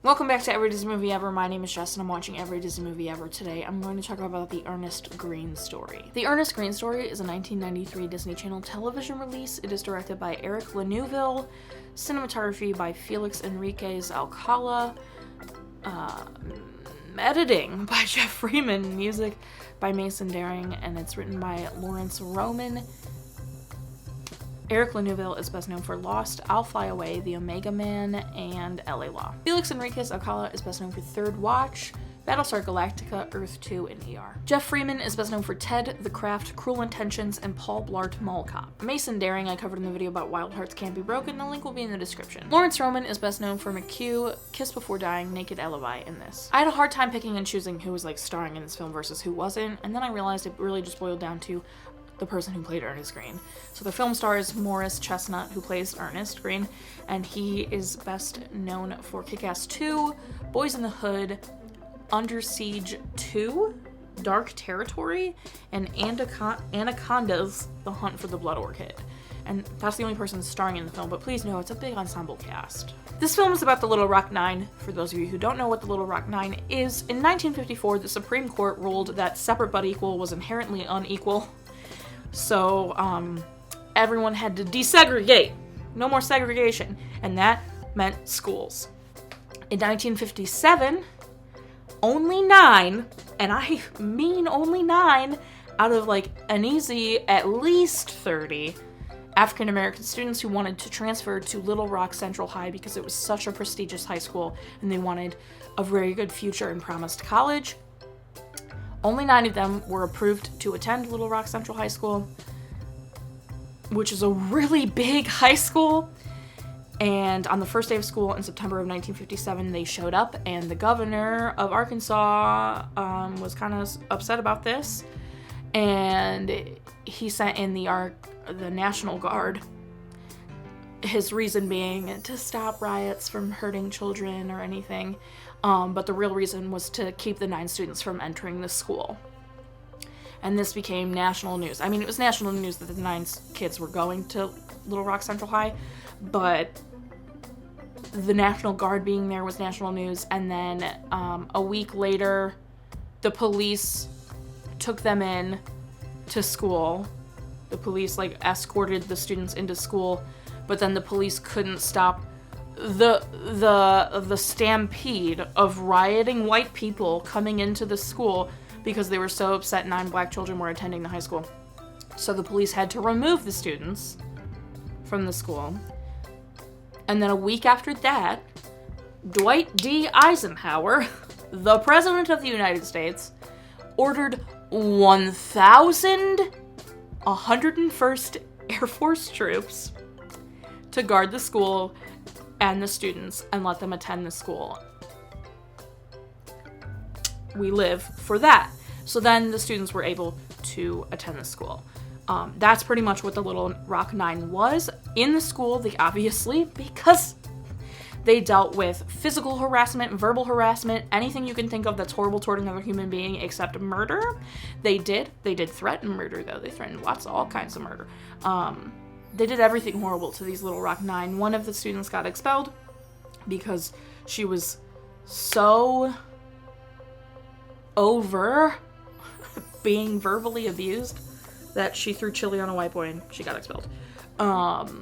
Welcome back to Every Disney Movie Ever. My name is Jess and I'm watching Every Disney Movie Ever. Today I'm going to talk about the Ernest Green Story. The Ernest Green Story is a 1993 Disney Channel television release. It is directed by Laneuville, cinematography by Felix Enriquez, Alcala, editing by Jeff Freeman, music by Mason Daring, and it's written by Lawrence Roman. Eric Laneuville is best known for Lost, I'll Fly Away, The Omega Man, and LA Law. Felix Enriquez Alcala is best known for Third Watch, Battlestar Galactica, Earth 2, and ER. Jeff Freeman is best known for Ted, The Craft, Cruel Intentions, and Paul Blart Mall Cop. Mason Daring I covered in the video about Wild Hearts Can't Be Broken, the link will be in the description. Lawrence Roman is best known for McHugh, Kiss Before Dying, Naked Alibi, and this. I had a hard time picking and choosing who was starring in this film versus who wasn't, and then I realized it really just boiled down to the person who played Ernest Green. So the film stars Morris Chestnut, who plays Ernest Green, and he is best known for Kick-Ass 2, Boys in the Hood, Under Siege 2, Dark Territory, and Anaconda's The Hunt for the Blood Orchid. And that's the only person starring in the film, but please know it's a big ensemble cast. This film is about the Little Rock Nine. For those of you who don't know what the Little Rock Nine is, in 1954 the Supreme Court ruled that separate but equal was inherently unequal. So, everyone had to desegregate. No more segregation. And that meant schools. In 1957, only 9, and I mean only 9, out of an easy at least 30 African American students who wanted to transfer to Little Rock Central High because it was such a prestigious high school and they wanted a very good future and promised college. Only 9 of them were approved to attend Little Rock Central High School, which is a really big high school. And on the first day of school in September of 1957, they showed up, and the governor of Arkansas was kind of upset about this, and he sent in the National Guard. His reason being to stop riots from hurting children or anything. But the real reason was to keep the 9 students from entering the school. And this became national news. I mean, it was national news that the 9 kids were going to Little Rock Central High, but the National Guard being there was national news. And then a week later, the police took them in to school. The police escorted the students into school, but then the police couldn't stop the stampede of rioting white people coming into the school because they were so upset 9 black children were attending the high school. So the police had to remove the students from the school. And then a week after that, Dwight D. Eisenhower, the President of the United States, ordered 1,101st Air Force troops to guard the school and the students and let them attend the school. We live for that. So then the students were able to attend the school. That's pretty much what the Little Rock Nine was. In the school, because they dealt with physical harassment, verbal harassment, anything you can think of that's horrible toward another human being except murder. They did threaten murder, though. They threatened all kinds of murder. They did everything horrible to these Little Rock Nine. One of the students got expelled because she was so over being verbally abused that she threw chili on a white boy and she got expelled. But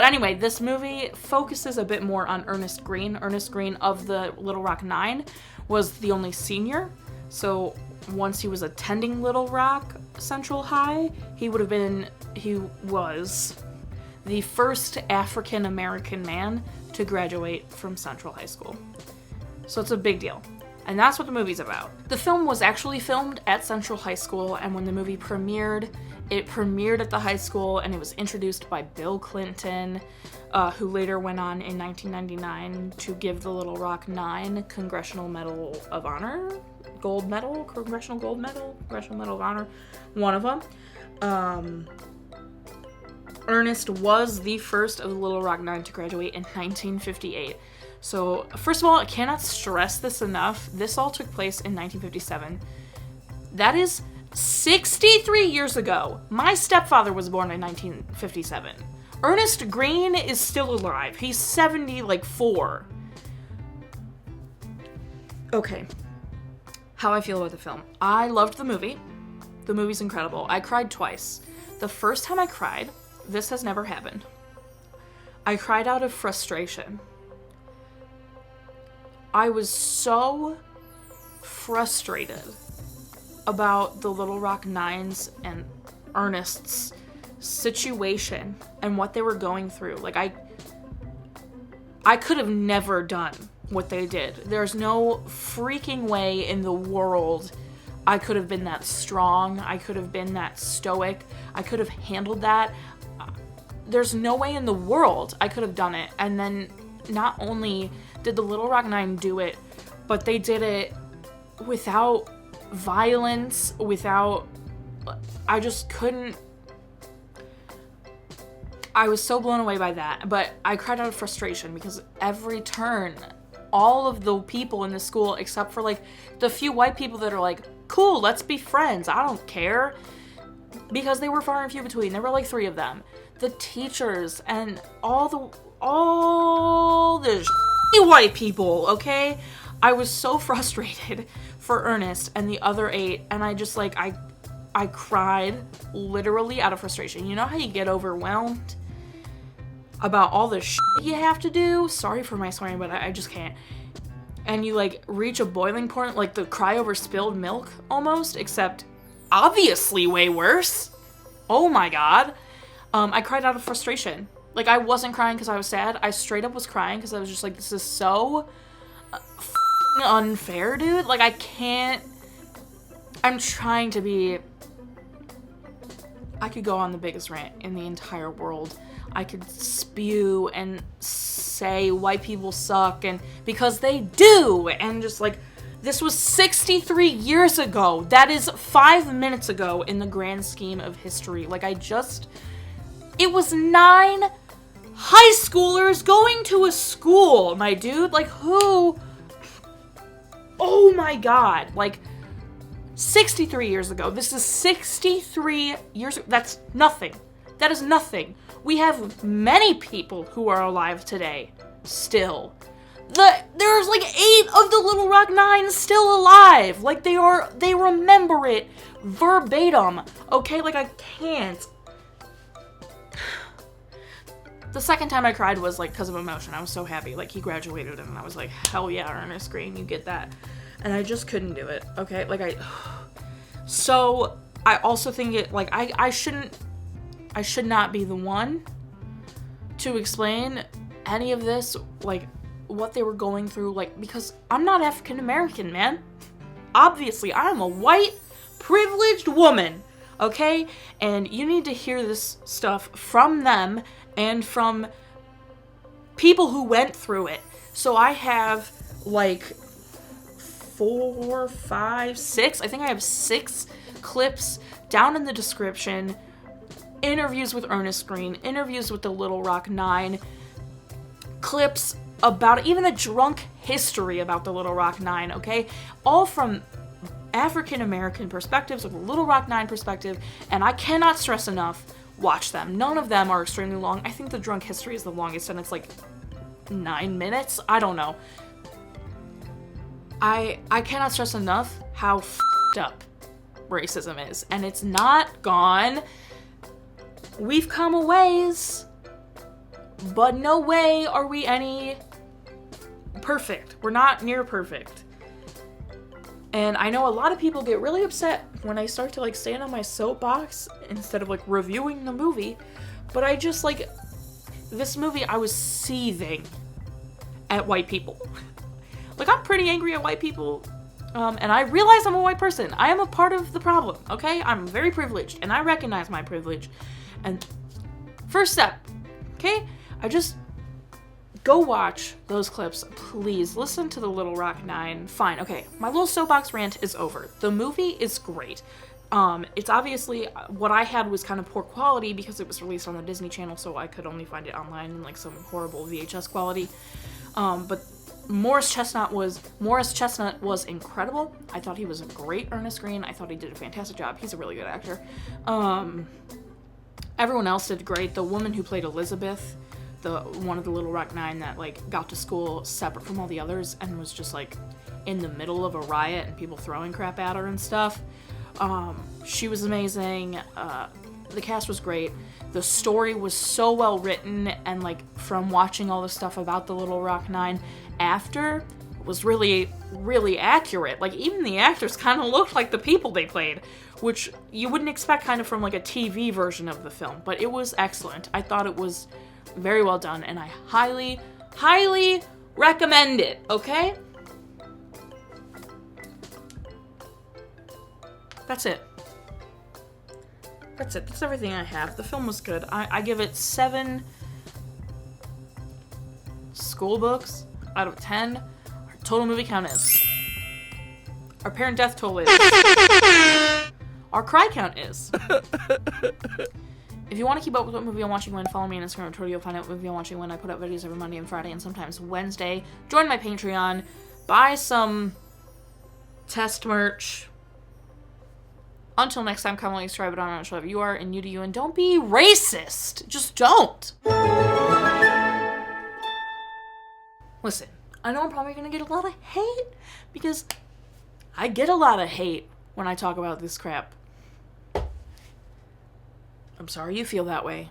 anyway, this movie focuses a bit more on Ernest Green. Ernest Green of the Little Rock Nine was the only senior. So once he was attending Little Rock Central High, he was the first African American man to graduate from Central High School. So it's a big deal. And that's what the movie's about. The film was actually filmed at Central High School, and when the movie premiered, it premiered at the high school, and it was introduced by Bill Clinton, who later went on in 1999 to give the Little Rock Nine Congressional Medal of Honor, Congressional Medal of Honor, one of them. Ernest was the first of the Little Rock Nine to graduate in 1958. So, first of all, I cannot stress this enough. This all took place in 1957. That is 63 years ago. My stepfather was born in 1957. Ernest Green is still alive. He's 74. Okay. How I feel about the film. I loved the movie. The movie's incredible. I cried twice. The first time I cried, this has never happened. I cried out of frustration. I was so frustrated about the Little Rock Nines and Ernest's situation and what they were going through. Like, I could have never done what they did. There's no freaking way in the world I could have been that strong. I could have been that stoic. I could have handled that. There's no way in the world I could have done it. And then not only did the Little Rock Nine do it, but they did it without violence, without... I just couldn't... I was so blown away by that. But I cried out of frustration because every turn, all of the people in the school, except for, like, the few white people that are like, cool, let's be friends, I don't care, because they were far and few between. There were like 3 of them. The teachers and all the white people, okay? I was so frustrated for Ernest and the other 8, and I just, like, I cried literally out of frustration. You know how you get overwhelmed about all the shit you have to do? Sorry for my swearing, but I just can't. And you, like, reach a boiling point, like the cry over spilled milk, almost, except obviously way worse. Oh my god. I cried out of frustration. Like, I wasn't crying because I was sad. I straight up was crying because I was just like, this is so unfair, dude. Like, I can't... I'm trying to be... I could go on the biggest rant in the entire world. I could spew and say white people suck, and because they do, and just like, this was 63 years ago. That is 5 minutes ago in the grand scheme of history. Like, it was 9 high schoolers going to a school, my dude. Like, who? Oh my god. Like, 63 years ago. This is 63 years ago. That's nothing. That is nothing. We have many people who are alive today, still. There's like 8 of the Little Rock Nine still alive. Like, they remember it verbatim. Okay, like, I can't. The second time I cried was, like, because of emotion. I was so happy. Like, he graduated, and I was like, hell yeah, Ernest Green, you get that. And I just couldn't do it, okay? Like, So, I also think it, like, I should not be the one to explain any of this, like, what they were going through, like, because I'm not African American, man. Obviously, I am a white, privileged woman, okay? And you need to hear this stuff from them and from people who went through it. So I have, like, 4, 5, 6, I think I have 6 clips down in the description. Interviews with Ernest Green, interviews with the Little Rock Nine, clips about even a drunk history about the Little Rock Nine, okay? All from African American perspectives, of the Little Rock Nine perspective, and I cannot stress enough, watch them. None of them are extremely long. I think the drunk history is the longest, and it's like 9 minutes? I don't know. I cannot stress enough how f***ed up racism is, and it's not gone. We've come a ways, but no way are we any perfect. We're not near perfect. And I know a lot of people get really upset when I start to, like, stand on my soapbox instead of, like, reviewing the movie. But I just, like, this movie, I was seething at white people. Like, I'm pretty angry at white people. And I realize I'm a white person. I am a part of the problem, okay? I'm very privileged, and I recognize my privilege. And first step, okay? Go watch those clips. Please listen to the Little Rock Nine. Fine, okay. My little soapbox rant is over. The movie is great. It's obviously, what I had was kind of poor quality because it was released on the Disney Channel, so I could only find it online in, like, some horrible VHS quality. But Morris Chestnut was incredible. I thought he was a great Ernest Green. I thought he did a fantastic job. He's a really good actor. Everyone else did great. The woman who played Elizabeth, the one of the Little Rock Nine that like got to school separate from all the others and was just like in the middle of a riot and people throwing crap at her and stuff. She was amazing. The cast was great. The story was so well written, and like from watching all the stuff about the Little Rock Nine after, was really, really accurate. Like even the actors kind of looked like the people they played, which you wouldn't expect kind of from like a TV version of the film, but it was excellent. I thought it was very well done, and I highly, highly recommend it, okay? That's it. That's it. That's everything I have. The film was good. I give it 7 school books out of 10. Our total movie count is. Our parent death toll is. Our cry count is. If you want to keep up with what movie I'm watching when, follow me on Instagram or Twitter. You'll find out what movie I'm watching when. I put out videos every Monday and Friday and sometimes Wednesday. Join my Patreon. Buy some test merch. Until next time, comment, like, subscribe, but I don't know whatever you are, and you do you, and don't be racist. Just don't. Listen, I know I'm probably going to get a lot of hate, because I get a lot of hate when I talk about this crap. I'm sorry you feel that way.